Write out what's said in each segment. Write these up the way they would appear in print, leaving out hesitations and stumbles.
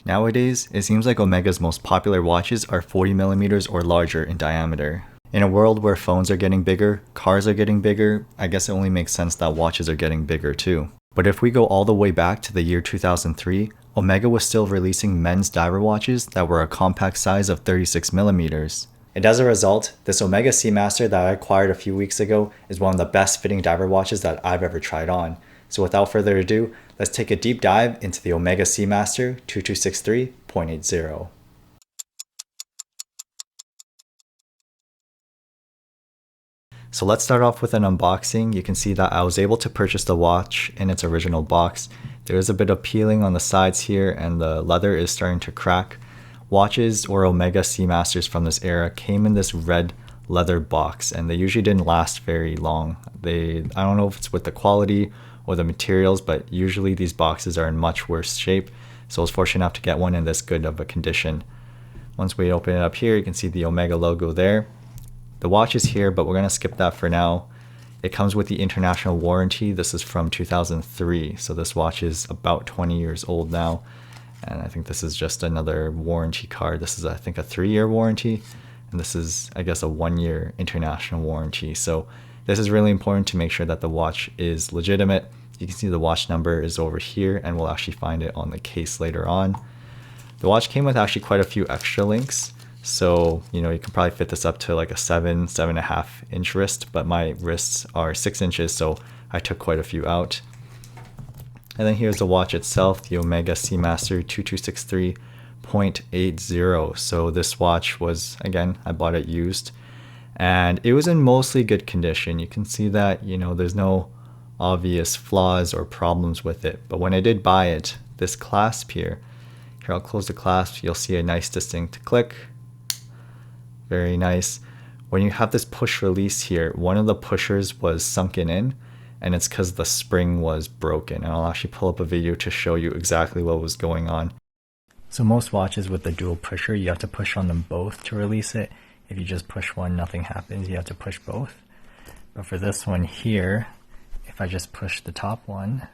Nowadays, it seems like Omega's most popular watches are 40mm or larger in diameter. In a world where phones are getting bigger, cars are getting bigger, I guess it only makes sense that watches are getting bigger too. But if we go all the way back to the year 2003, Omega was still releasing men's diver watches that were a compact size of 36mm. And as a result, this Omega Seamaster that I acquired a few weeks ago is one of the best fitting diver watches that I've ever tried on. So without further ado, let's take a deep dive into the Omega Seamaster 2263.80. So let's start off with an unboxing. You can see that I was able to purchase the watch in its original box. There is a bit of peeling on the sides here and the leather is starting to crack. Watches or Omega Seamasters from this era came in this red leather box and they usually didn't last very long. I don't know if it's with the quality or the materials, but usually these boxes are in much worse shape. So I was fortunate enough to get one in this good of a condition. Once we open it up here, you can see the Omega logo there. The watch is here, but we're going to skip that for now. It comes with the international warranty. This is from 2003, so this watch is about 20 years old now. And I think this is just another warranty card. This is, I think, a 3-year warranty. And this is, I guess, a 1-year international warranty. So this is really important to make sure that the watch is legitimate. You can see the watch number is over here, and we'll actually find it on the case later on. The watch came with actually quite a few extra links. So, you can probably fit this up to like a 7.5 inch wrist, but my wrists are 6 inches, so I took quite a few out. And then here's the watch itself, the Omega Seamaster 2263.80. So this watch was, again, I bought it used, and it was in mostly good condition. You can see that, there's no obvious flaws or problems with it. But when I did buy it, this clasp here, I'll close the clasp, you'll see a nice distinct click. Very nice. When you have this push release here, one of the pushers was sunken in, and it's because the spring was broken. And I'll actually pull up a video to show you exactly what was going on. So most watches with the dual pusher, you have to push on them both to release it. If you just push one, nothing happens. You have to push both. But for this one here, if I just push the top one,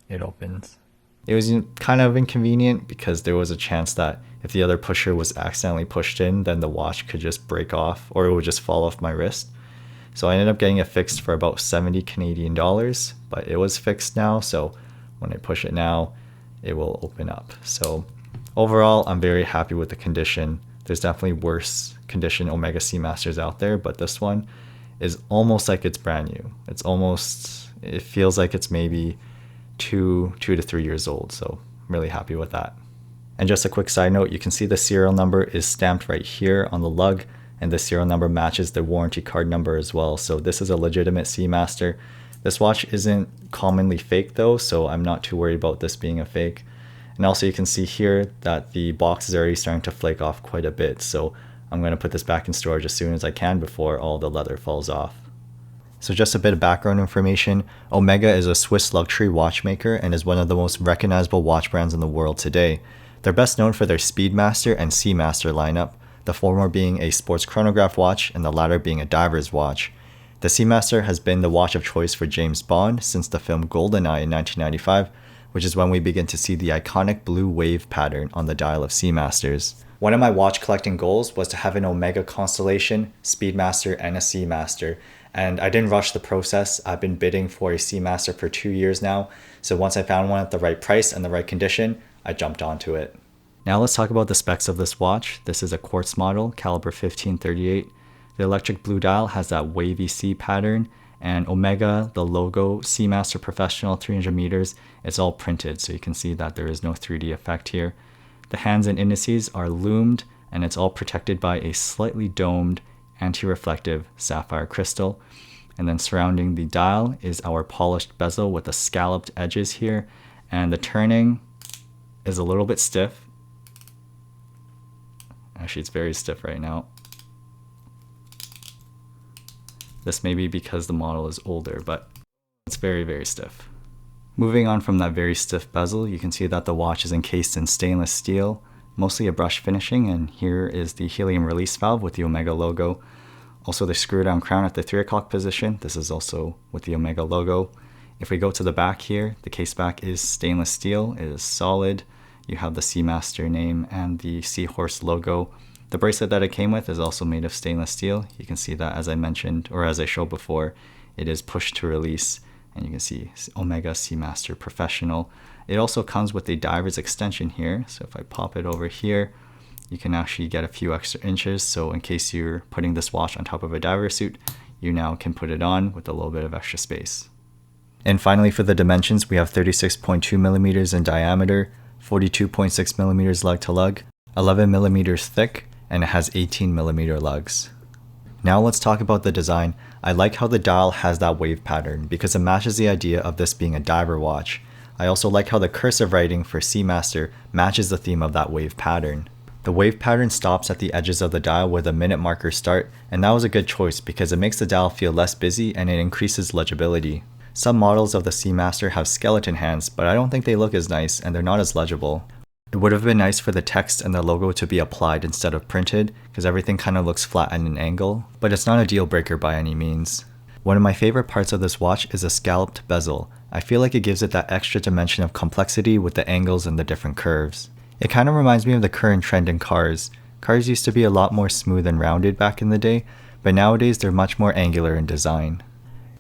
it opens. It was kind of inconvenient because there was a chance that if the other pusher was accidentally pushed in, then the watch could just break off or it would just fall off my wrist. So I ended up getting it fixed for about 70 Canadian dollars, but it was fixed now. So when I push it now, it will open up. So overall, I'm very happy with the condition. There's definitely worse condition Omega Seamasters out there, but this one is almost like it's brand new. It feels like it's maybe 2 to 3 years old. So I'm really happy with that. And just a quick side note, you can see the serial number is stamped right here on the lug, and the serial number matches the warranty card number as well. So this is a legitimate Seamaster. This watch isn't commonly fake though, so I'm not too worried about this being a fake. And also you can see here that the box is already starting to flake off quite a bit. So I'm going to put this back in storage as soon as I can before all the leather falls off. So just a bit of background information, Omega is a Swiss luxury watchmaker and is one of the most recognizable watch brands in the world today. They're best known for their Speedmaster and Seamaster lineup, the former being a sports chronograph watch and the latter being a diver's watch. The Seamaster has been the watch of choice for James Bond since the film GoldenEye in 1995, which is when we begin to see the iconic blue wave pattern on the dial of Seamasters. One of my watch collecting goals was to have an Omega Constellation, Speedmaster, and a Seamaster. And I didn't rush the process. I've been bidding for a Seamaster for 2 years now. So once I found one at the right price and the right condition, I jumped onto it. Now let's talk about the specs of this watch. This is a Quartz model, caliber 1538. The electric blue dial has that wavy C pattern, and Omega, the logo, Seamaster Professional 300 meters, it's all printed. So you can see that there is no 3D effect here. The hands and indices are loomed, and it's all protected by a slightly domed anti-reflective sapphire crystal. And then surrounding the dial is our polished bezel with the scalloped edges here, and the turning is a little bit stiff. Actually, it's very stiff right now. This may be because the model is older, but it's very, very stiff. Moving on from that very stiff bezel, you can see that the watch is encased in stainless steel, mostly a brush finishing, and here is the helium release valve with the Omega logo. Also the screw down crown at the 3 o'clock position, this is also with the Omega logo. If we go to the back here, the case back is stainless steel, it is solid. You have the Seamaster name and the seahorse logo. The bracelet that it came with is also made of stainless steel. You can see that, as I mentioned, or as I showed before, it is push to release, and you can see Omega Seamaster Professional. It also comes with a diver's extension here, so if I pop it over here, you can actually get a few extra inches, so in case you're putting this watch on top of a diver suit, you now can put it on with a little bit of extra space. And finally, for the dimensions, we have 36.2 millimeters in diameter, 42.6 millimeters lug to lug, 11 millimeters thick, and it has 18 millimeter lugs. Now let's talk about the design. I like how the dial has that wave pattern because it matches the idea of this being a diver watch. I also like how the cursive writing for Seamaster matches the theme of that wave pattern. The wave pattern stops at the edges of the dial where the minute markers start, and that was a good choice because it makes the dial feel less busy and it increases legibility. Some models of the Seamaster have skeleton hands, but I don't think they look as nice and they're not as legible. It would have been nice for the text and the logo to be applied instead of printed, because everything kind of looks flat at an angle, but it's not a deal breaker by any means. One of my favorite parts of this watch is a scalloped bezel. I feel like it gives it that extra dimension of complexity with the angles and the different curves. It kind of reminds me of the current trend in cars. Cars used to be a lot more smooth and rounded back in the day, but nowadays they're much more angular in design.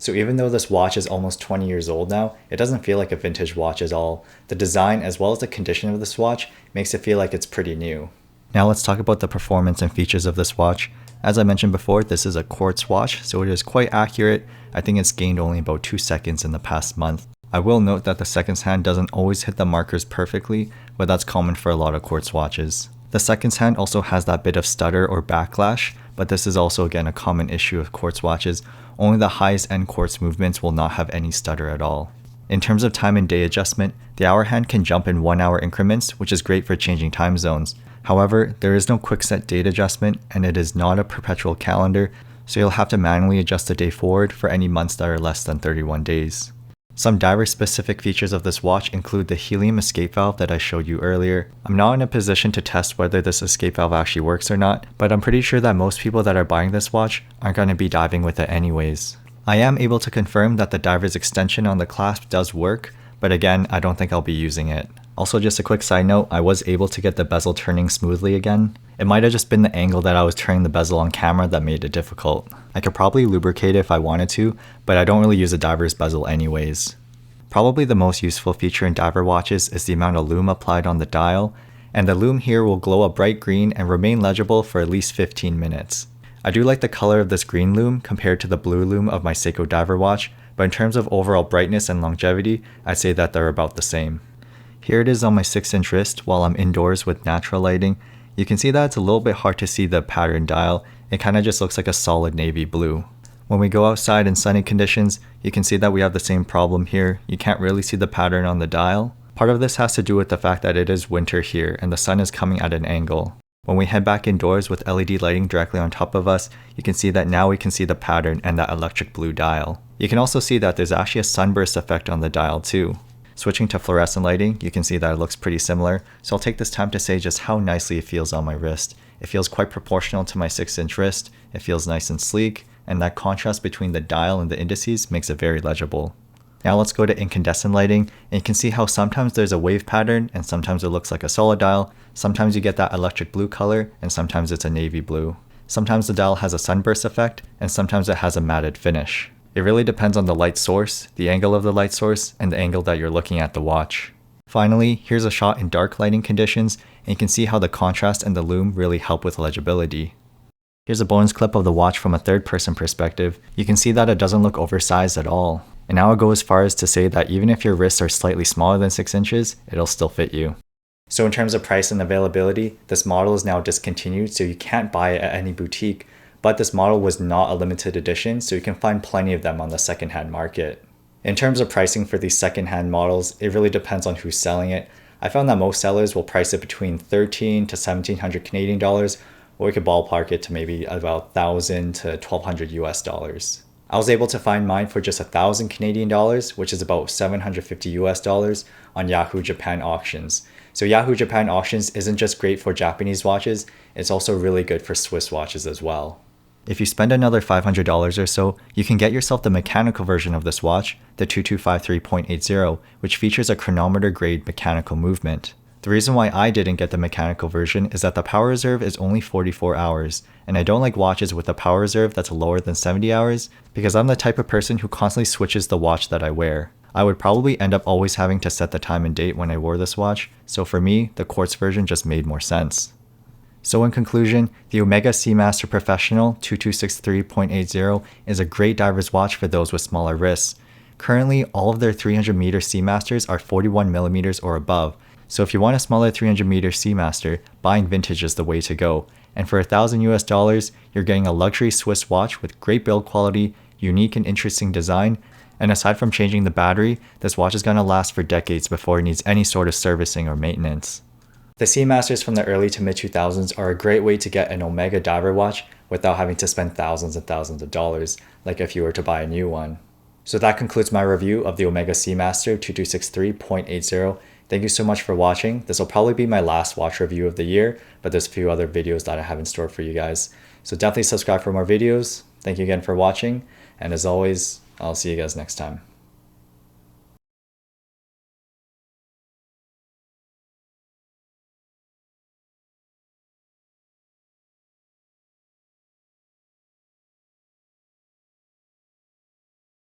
So even though this watch is almost 20 years old now, it doesn't feel like a vintage watch at all. The design as well as the condition of this watch makes it feel like it's pretty new. Now let's talk about the performance and features of this watch. As I mentioned before, this is a Quartz watch, so it is quite accurate. I think it's gained only about 2 seconds in the past month. I will note that the seconds hand doesn't always hit the markers perfectly, but that's common for a lot of Quartz watches. The seconds hand also has that bit of stutter or backlash, but this is also again a common issue with Quartz watches. Only the highest end Quartz movements will not have any stutter at all. In terms of time and day adjustment, the hour hand can jump in 1 hour increments, which is great for changing time zones. However, there is no quick set date adjustment and it is not a perpetual calendar, so you'll have to manually adjust the day forward for any months that are less than 31 days. Some diver-specific features of this watch include the helium escape valve that I showed you earlier. I'm not in a position to test whether this escape valve actually works or not, but I'm pretty sure that most people that are buying this watch aren't going to be diving with it anyways. I am able to confirm that the diver's extension on the clasp does work, but again, I don't think I'll be using it. Also, just a quick side note, I was able to get the bezel turning smoothly again. It might have just been the angle that I was turning the bezel on camera that made it difficult. I could probably lubricate it if I wanted to, but I don't really use a diver's bezel anyways. Probably the most useful feature in diver watches is the amount of lume applied on the dial, and the lume here will glow a bright green and remain legible for at least 15 minutes. I do like the color of this green lume compared to the blue lume of my Seiko diver watch, but in terms of overall brightness and longevity, I'd say that they're about the same. Here it is on my 6-inch wrist while I'm indoors with natural lighting. You can see that it's a little bit hard to see the pattern dial. It kind of just looks like a solid navy blue. When we go outside in sunny conditions, you can see that we have the same problem here. You can't really see the pattern on the dial. Part of this has to do with the fact that it is winter here and the sun is coming at an angle. When we head back indoors with LED lighting directly on top of us, you can see that now we can see the pattern and that electric blue dial. You can also see that there's actually a sunburst effect on the dial too. Switching to fluorescent lighting, you can see that it looks pretty similar, so I'll take this time to say just how nicely it feels on my wrist. It feels quite proportional to my 6-inch wrist, it feels nice and sleek, and that contrast between the dial and the indices makes it very legible. Now let's go to incandescent lighting, and you can see how sometimes there's a wave pattern and sometimes it looks like a solid dial, sometimes you get that electric blue color, and sometimes it's a navy blue. Sometimes the dial has a sunburst effect, and sometimes it has a matted finish. It really depends on the light source, the angle of the light source, and the angle that you're looking at the watch. Finally, here's a shot in dark lighting conditions, and you can see how the contrast and the lume really help with legibility. Here's a bonus clip of the watch from a third-person perspective. You can see that it doesn't look oversized at all. And now I'll go as far as to say that even if your wrists are slightly smaller than 6 inches, it'll still fit you. So in terms of price and availability, this model is now discontinued, so you can't buy it at any boutique. But this model was not a limited edition, so you can find plenty of them on the secondhand market. In terms of pricing for these secondhand models, it really depends on who's selling it. I found that most sellers will price it between 13 to 1700 Canadian dollars, or we could ballpark it to maybe about 1,000 to 1,200 US dollars. I was able to find mine for just 1,000 Canadian dollars, which is about 750 US dollars on Yahoo Japan auctions. So Yahoo Japan auctions isn't just great for Japanese watches, it's also really good for Swiss watches as well. If you spend another $500 or so, you can get yourself the mechanical version of this watch, the 2253.80, which features a chronometer grade mechanical movement. The The reason why I didn't get the mechanical version is that the power reserve is only 44 hours, and I don't like watches with a power reserve that's lower than 70 hours because I'm the type of person who constantly switches the watch that I wear. I would probably end up always having to set the time and date when I wore this watch, so for me, the Quartz version just made more sense. So in conclusion, the Omega Seamaster Professional 2263.80 is a great diver's watch for those with smaller wrists. Currently, all of their 300-meter Seamasters are 41mm or above, so if you want a smaller 300-meter Seamaster, buying vintage is the way to go. And for $1,000 US, you're getting a luxury Swiss watch with great build quality, unique and interesting design, and aside from changing the battery, this watch is going to last for decades before it needs any sort of servicing or maintenance. The Seamasters from the early to mid 2000s are a great way to get an Omega diver watch without having to spend thousands and thousands of dollars, like if you were to buy a new one. So that concludes my review of the Omega Seamaster 2263.80. Thank you so much for watching. This will probably be my last watch review of the year, but there's a few other videos that I have in store for you guys. So definitely subscribe for more videos. Thank you again for watching, and as always, I'll see you guys next time.